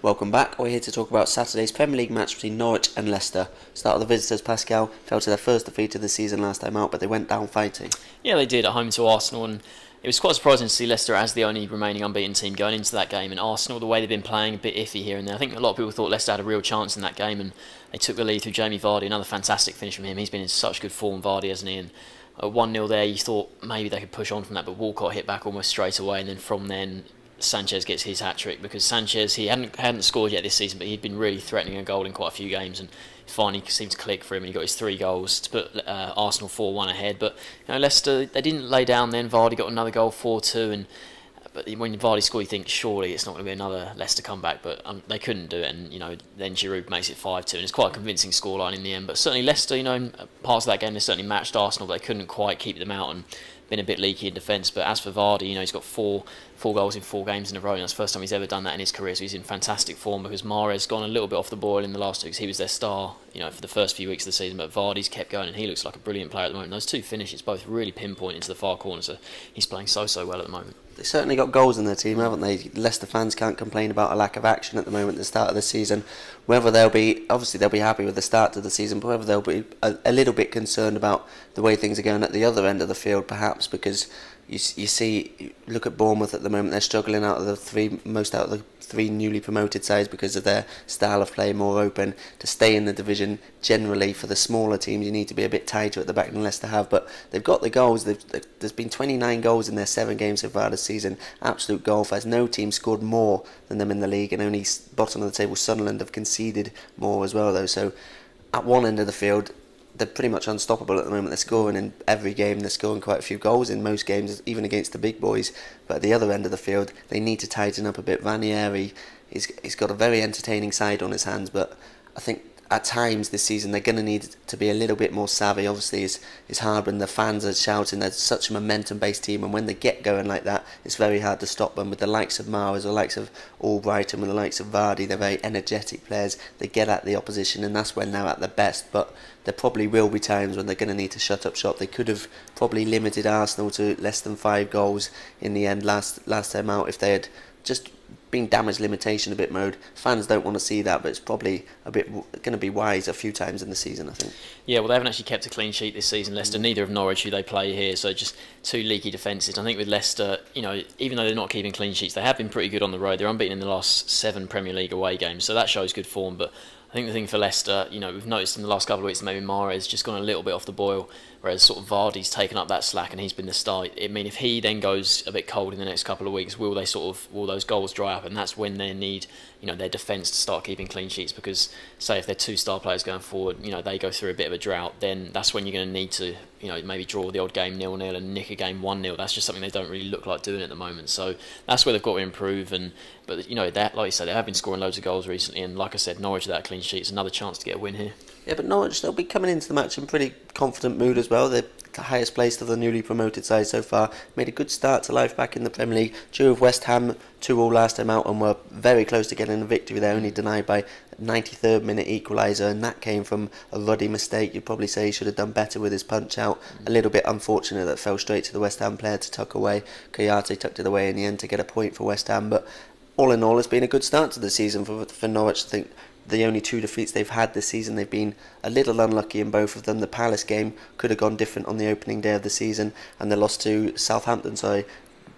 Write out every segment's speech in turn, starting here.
Welcome back. We're here to talk about Saturday's Premier League match between Norwich and Leicester. Start of the visitors, Pascal, fell to their first defeat of the season last time out, but they went down fighting. Yeah, they did at home to Arsenal, and it was quite surprising to see Leicester as the only remaining unbeaten team going into that game. And Arsenal, the way they've been playing, a bit iffy here and there. I think a lot of people thought Leicester had a real chance in that game, and they took the lead through Jamie Vardy. Another fantastic finish from him. He's been in such good form, Vardy, hasn't he? And 1-0 there, you thought maybe they could push on from that, but Walcott hit back almost straight away, and then from then Sanchez gets his hat-trick, because Sanchez, he hadn't scored yet this season, but he'd been really threatening a goal in quite a few games, and finally seemed to click for him, and he got his 3 goals to put Arsenal 4-1 ahead. But Leicester, they didn't lay down then. Vardy got another goal, 4-2, and but when Vardy scored, you think surely it's not going to be another Leicester comeback, but they couldn't do it, and then Giroud makes it 5-2, and it's quite a convincing scoreline in the end. But certainly Leicester, in parts of that game, they certainly matched Arsenal, but they couldn't quite keep them out and been a bit leaky in defence. But as for Vardy, he's got four goals in 4 games in a row, and that's the first time he's ever done that in his career, so he's in fantastic form, because Mahrez gone a little bit off the boil in the last 2 weeks. He was their star, for the first few weeks of the season, but Vardy's kept going, and he looks like a brilliant player at the moment. Those 2 finishes both really pinpoint into the far corner, so he's playing so well at the moment. They certainly got goals in their team, haven't they? Leicester fans can't complain about a lack of action at the moment at the start of the season. Whether they'll be happy with the start of the season, but whether they'll be a little bit concerned about the way things are going at the other end of the field, perhaps, because you look at Bournemouth at the moment, they're struggling out of the 3 newly promoted sides because of their style of play, more open. To stay in the division, generally for the smaller teams, you need to be a bit tighter at the back than Leicester have, but they've got the goals. There's been 29 goals in their 7 games so far this season. Absolute goal fest. No team scored more than them in the league, and only bottom of the table Sunderland have conceded more as well, though. So at one end of the field, they're pretty much unstoppable at the moment. They're scoring in every game. They're scoring quite a few goals in most games, even against the big boys. But at the other end of the field, they need to tighten up a bit. Ranieri, he's got a very entertaining side on his hands, but I think at times this season they're going to need to be a little bit more savvy. Obviously it's hard when the fans are shouting. They're such a momentum based team, and when they get going like that, it's very hard to stop them. With the likes of Mahrez, the likes of Albright, and with the likes of Vardy, they're very energetic players. They get at the opposition, and that's when they're at their best. But there probably will be times when they're going to need to shut up shop. They could have probably limited Arsenal to less than 5 goals in the end last time out if they had just been damage limitation a bit mode. Fans don't want to see that, but it's probably going to be wise a few times in the season, I think. Yeah, well, they haven't actually kept a clean sheet this season, Leicester. Neither have Norwich, who they play here, so just 2 leaky defences. I think with Leicester, even though they're not keeping clean sheets, they have been pretty good on the road. They're unbeaten in the last 7 Premier League away games, so that shows good form. But I think the thing for Leicester, we've noticed in the last couple of weeks that maybe Mahrez just gone a little bit off the boil, whereas sort of Vardy's taken up that slack and he's been the star. I mean, if he then goes a bit cold in the next couple of weeks, will those goals dry up? And that's when they need, their defence to start keeping clean sheets, because say if they're 2 star players going forward, they go through a bit of a drought, then that's when you're going to need to, maybe draw the odd game 0-0 and nick a game 1-0. That's just something they don't really look like doing at the moment. So that's where they've got to improve. But that, like you said, they have been scoring loads of goals recently, and like I said, Norwich without a clean sheet is another chance to get a win here. Yeah, but Norwich, they'll be coming into the match in pretty confident mood as well. They're the highest placed of the newly promoted side so far. Made a good start to life back in the Premier League. Drew with West Ham 2-2 last time out, and were very close to getting a victory there, only denied by 93rd minute equaliser, and that came from a Ruddy mistake. You'd probably say he should have done better with his punch out. A little bit unfortunate that fell straight to the West Ham player to tuck away. Kouyaté tucked it away in the end to get a point for West Ham, but all in all, it's been a good start to the season for Norwich. I think the only 2 defeats they've had this season, they've been a little unlucky in both of them. The Palace game could have gone different on the opening day of the season, and the loss to Southampton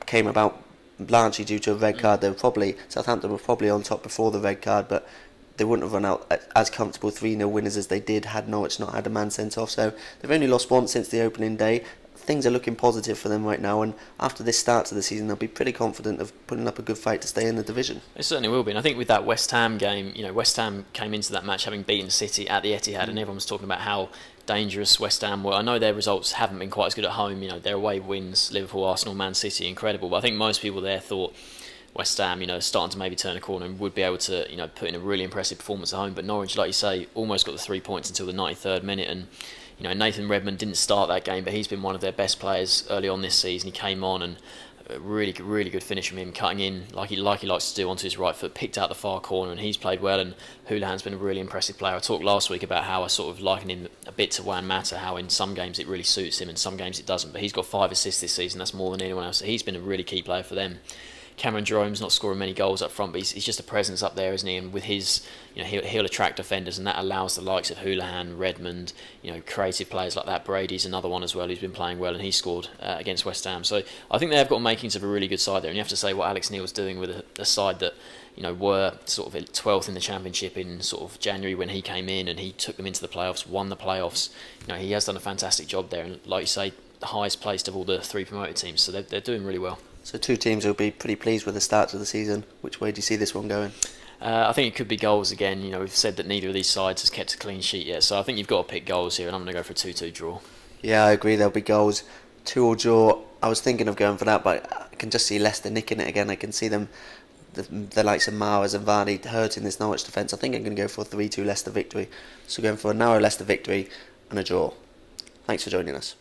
came about largely due to a red card. Southampton were probably on top before the red card, but they wouldn't have run out as comfortable 3-0 winners as they did had Norwich not had a man sent off. So they've only lost once since the opening day. Things are looking positive for them right now, and after this start to the season, they'll be pretty confident of putting up a good fight to stay in the division. It certainly will be, and I think with that West Ham game, West Ham came into that match having beaten City at the Etihad, and everyone was talking about how dangerous West Ham were. I know their results haven't been quite as good at home. Their away wins, Liverpool, Arsenal, Man City, incredible. But I think most people there thought West Ham, starting to maybe turn a corner and would be able to, put in a really impressive performance at home. But Norwich, like you say, almost got the 3 points until the 93rd minute, and Nathan Redmond didn't start that game, but he's been one of their best players early on this season. He came on, and a really good finish from him, cutting in like he likes to do onto his right foot, picked out the far corner, and he's played well. And Houlihan's been a really impressive player. I talked last week about how I sort of liken him a bit to Juan Mata, how in some games it really suits him and some games it doesn't. But he's got 5 assists this season. That's more than anyone else. So he's been a really key player for them. Cameron Jerome's not scoring many goals up front, but he's just a presence up there, isn't he? And with his, he'll attract defenders, and that allows the likes of Houlihan, Redmond, creative players like that. Brady's another one as well who's been playing well, and he scored against West Ham. So I think they've got makings of a really good side there. And you have to say what Alex Neil's doing with a side that were sort of 12th in the Championship in sort of January when he came in, and he took them into the playoffs, won the playoffs. He has done a fantastic job there, and like you say, the highest placed of all the 3 promoted teams. So they're doing really well. So 2 teams will be pretty pleased with the start of the season. Which way do you see this one going? I think it could be goals again. We've said that neither of these sides has kept a clean sheet yet, so I think you've got to pick goals here, and I'm going to go for a 2-2 draw. Yeah, I agree. There'll be goals. 2-2 draw. I was thinking of going for that, but I can just see Leicester nicking it again. I can see them, the likes of Mowers and Vardy, hurting this Norwich defence. I think I'm going to go for a 3-2 Leicester victory. So going for a narrow Leicester victory and a draw. Thanks for joining us.